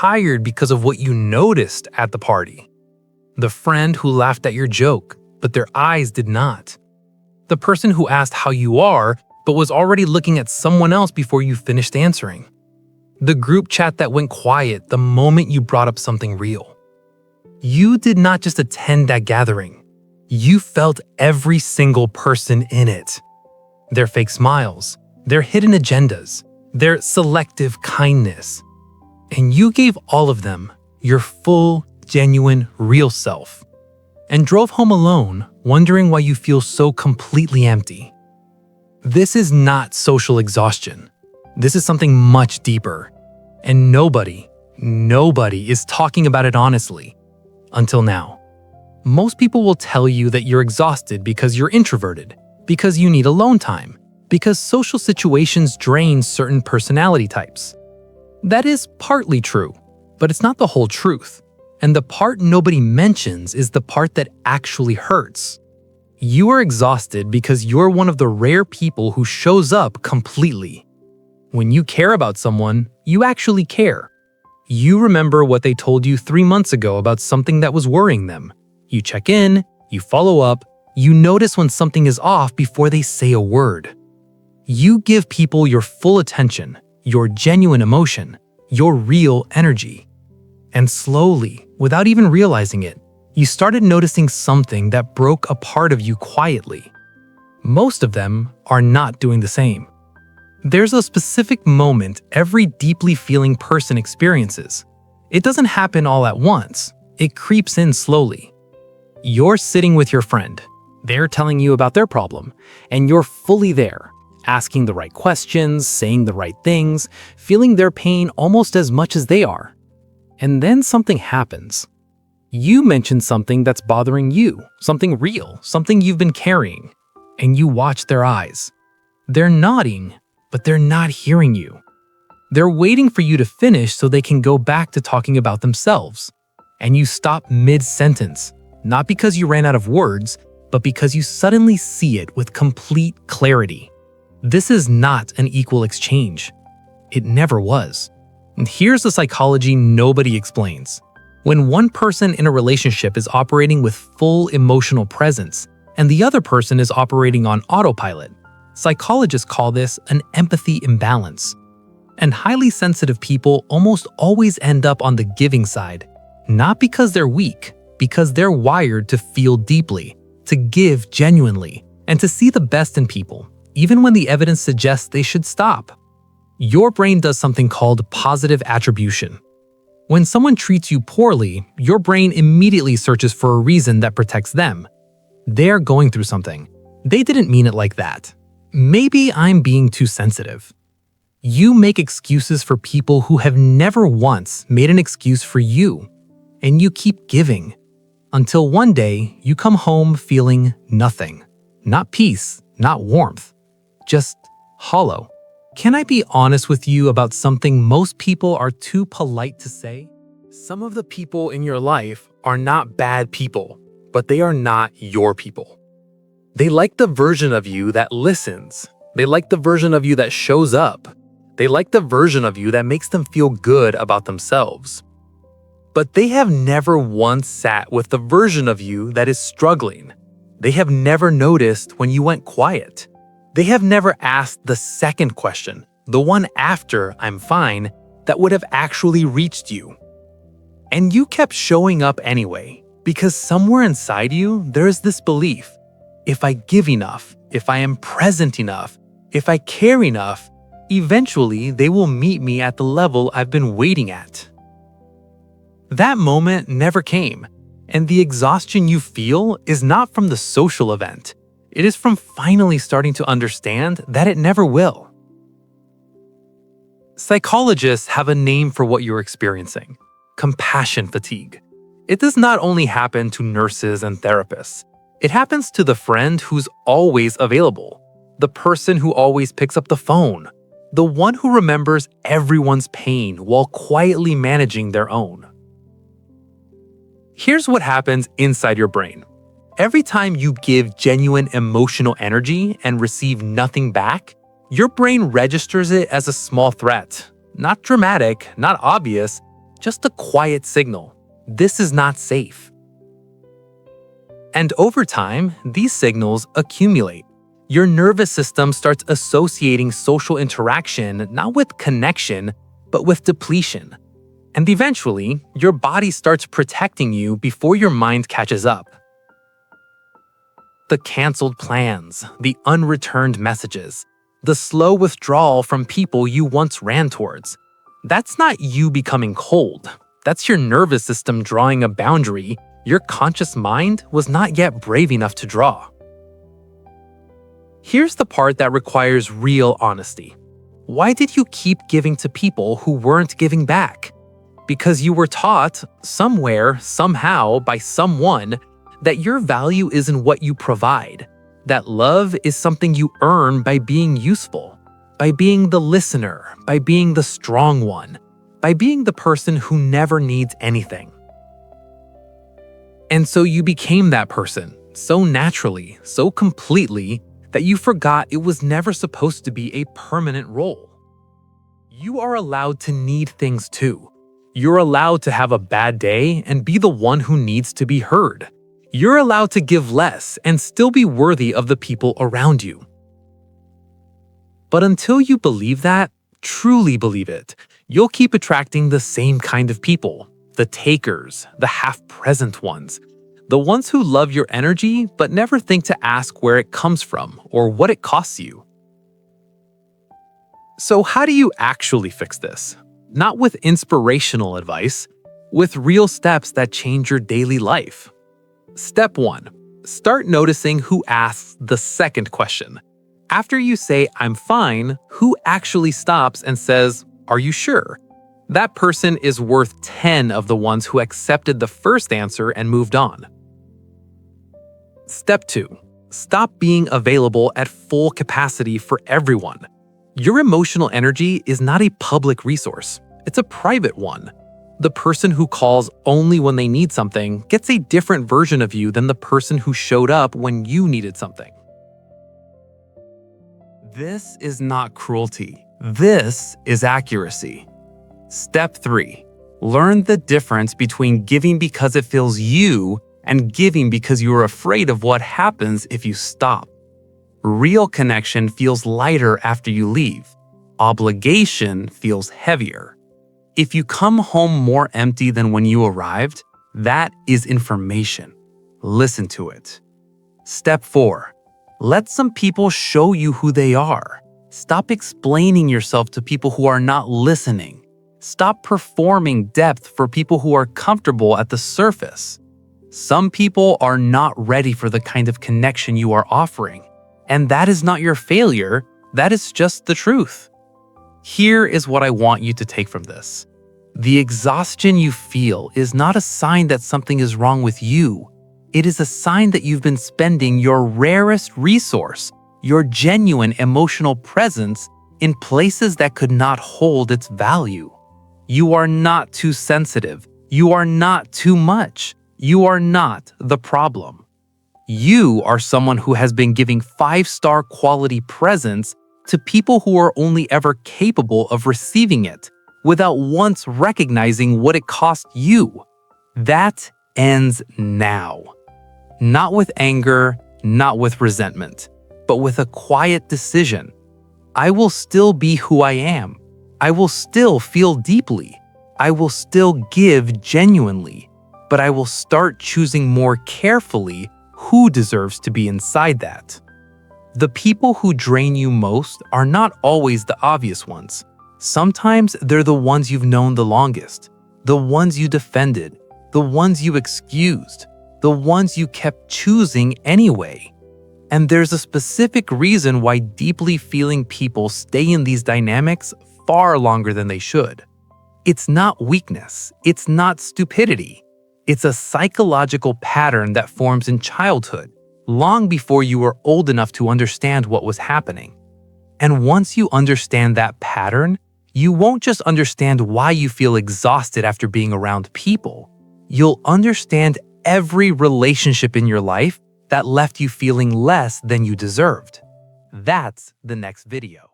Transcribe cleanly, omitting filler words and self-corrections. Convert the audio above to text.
tired because of what you noticed at the party. The friend who laughed at your joke, but their eyes did not. The person who asked how you are, but was already looking at someone else before you finished answering. The group chat that went quiet the moment you brought up something real. You did not just attend that gathering. You felt every single person in it. Their fake smiles, their hidden agendas, their selective kindness. And you gave all of them your full, genuine, real self. And drove home alone, wondering why you feel so completely empty. This is not social exhaustion. This is something much deeper. And nobody is talking about it honestly. Until now. Most people will tell you that you're exhausted because you're introverted, because you need alone time, because social situations drain certain personality types. That is partly true, but it's not the whole truth. And the part nobody mentions is the part that actually hurts. You are exhausted because you're one of the rare people who shows up completely. When you care about someone, you actually care. You remember what they told you 3 months ago about something that was worrying them. You check in, you follow up, you notice when something is off before they say a word. You give people your full attention, your genuine emotion, your real energy. And slowly, without even realizing it, you started noticing something that broke a part of you quietly. Most of them are not doing the same. There's a specific moment every deeply feeling person experiences. It doesn't happen all at once. It creeps in slowly. You're sitting with your friend. They're telling you about their problem, and you're fully there, asking the right questions, saying the right things, feeling their pain almost as much as they are. And then something happens. You mention something that's bothering you, something real, something you've been carrying, and you watch their eyes. They're nodding, but they're not hearing you. They're waiting for you to finish so they can go back to talking about themselves. And you stop mid-sentence, not because you ran out of words, but because you suddenly see it with complete clarity. This is not an equal exchange. It never was. And here's the psychology nobody explains. When one person in a relationship is operating with full emotional presence and the other person is operating on autopilot, psychologists call this an empathy imbalance. And highly sensitive people almost always end up on the giving side, not because they're weak, because they're wired to feel deeply, to give genuinely, and to see the best in people, even when the evidence suggests they should stop. Your brain does something called positive attribution. When someone treats you poorly, your brain immediately searches for a reason that protects them. They're going through something. They didn't mean it like that. Maybe I'm being too sensitive. You make excuses for people who have never once made an excuse for you, and you keep giving. Until one day, you come home feeling nothing. Not peace, not warmth, just hollow. Can I be honest with you about something most people are too polite to say? Some of the people in your life are not bad people, but they are not your people. They like the version of you that listens. They like the version of you that shows up. They like the version of you that makes them feel good about themselves. But they have never once sat with the version of you that is struggling. They have never noticed when you went quiet. They have never asked the second question, the one after "I'm fine," that would have actually reached you. And you kept showing up anyway, because somewhere inside you, there is this belief: if I give enough, if I am present enough, if I care enough, eventually they will meet me at the level I've been waiting at. That moment never came, and the exhaustion you feel is not from the social event. It is from finally starting to understand that it never will. Psychologists have a name for what you're experiencing: compassion fatigue. It does not only happen to nurses and therapists. It happens to the friend who's always available, the person who always picks up the phone, the one who remembers everyone's pain while quietly managing their own. Here's what happens inside your brain. Every time you give genuine emotional energy and receive nothing back, your brain registers it as a small threat. Not dramatic, not obvious, just a quiet signal. This is not safe. And over time, these signals accumulate. Your nervous system starts associating social interaction not with connection, but with depletion. And eventually, your body starts protecting you before your mind catches up. The canceled plans, the unreturned messages, the slow withdrawal from people you once ran towards. That's not you becoming cold. That's your nervous system drawing a boundary your conscious mind was not yet brave enough to draw. Here's the part that requires real honesty. Why did you keep giving to people who weren't giving back? Because you were taught, somewhere, somehow, by someone, that your value isn't what you provide, that love is something you earn by being useful, by being the listener, by being the strong one, by being the person who never needs anything. And so you became that person, so naturally, so completely, that you forgot it was never supposed to be a permanent role. You are allowed to need things too. You're allowed to have a bad day and be the one who needs to be heard. You're allowed to give less and still be worthy of the people around you. But until you believe that, truly believe it, you'll keep attracting the same kind of people. The takers, the half-present ones, the ones who love your energy but never think to ask where it comes from or what it costs you. So how do you actually fix this? Not with inspirational advice, with real steps that change your daily life. Step 1. Start noticing who asks the second question. After you say, "I'm fine," who actually stops and says, "Are you sure?" That person is worth 10 of the ones who accepted the first answer and moved on. Step 2. Stop being available at full capacity for everyone. Your emotional energy is not a public resource. It's a private one. The person who calls only when they need something gets a different version of you than the person who showed up when you needed something. This is not cruelty. This is accuracy. Step 3. Learn the difference between giving because it fills you and giving because you are afraid of what happens if you stop. Real connection feels lighter after you leave. Obligation feels heavier. If you come home more empty than when you arrived, that is information. Listen to it. Step 4. Let some people show you who they are. Stop explaining yourself to people who are not listening. Stop performing depth for people who are comfortable at the surface. Some people are not ready for the kind of connection you are offering. And that is not your failure, that is just the truth. Here is what I want you to take from this. The exhaustion you feel is not a sign that something is wrong with you. It is a sign that you've been spending your rarest resource, your genuine emotional presence, in places that could not hold its value. You are not too sensitive. You are not too much. You are not the problem. You are someone who has been giving 5-star quality presents to people who are only ever capable of receiving it without once recognizing what it cost you. That ends now. Not with anger, not with resentment, but with a quiet decision. I will still be who I am. I will still feel deeply. I will still give genuinely, but I will start choosing more carefully who deserves to be inside that. The people who drain you most are not always the obvious ones. Sometimes they're the ones you've known the longest, the ones you defended, the ones you excused, the ones you kept choosing anyway. And there's a specific reason why deeply feeling people stay in these dynamics far longer than they should. It's not weakness. It's not stupidity. It's a psychological pattern that forms in childhood, long before you were old enough to understand what was happening. And once you understand that pattern, you won't just understand why you feel exhausted after being around people. You'll understand every relationship in your life that left you feeling less than you deserved. That's the next video.